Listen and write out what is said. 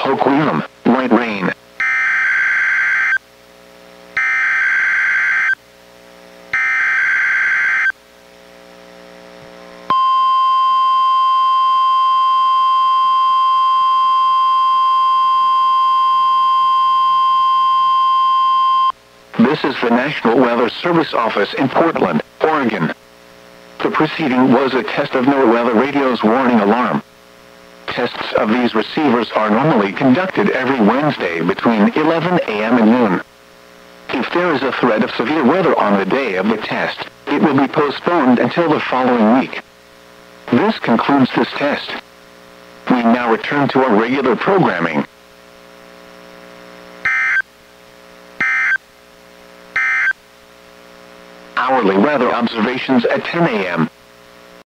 Hoquiam, light rain. This is the National Weather Service office in Portland, Oregon. The preceding was a test of NWR weather radio's warning alarm. Tests of these receivers are normally conducted every Wednesday between 11 a.m. and noon. If there is a threat of severe weather on the day of the test, it will be postponed until the following week. This concludes this test. We now return to our regular programming. Hourly weather observations at 10 a.m.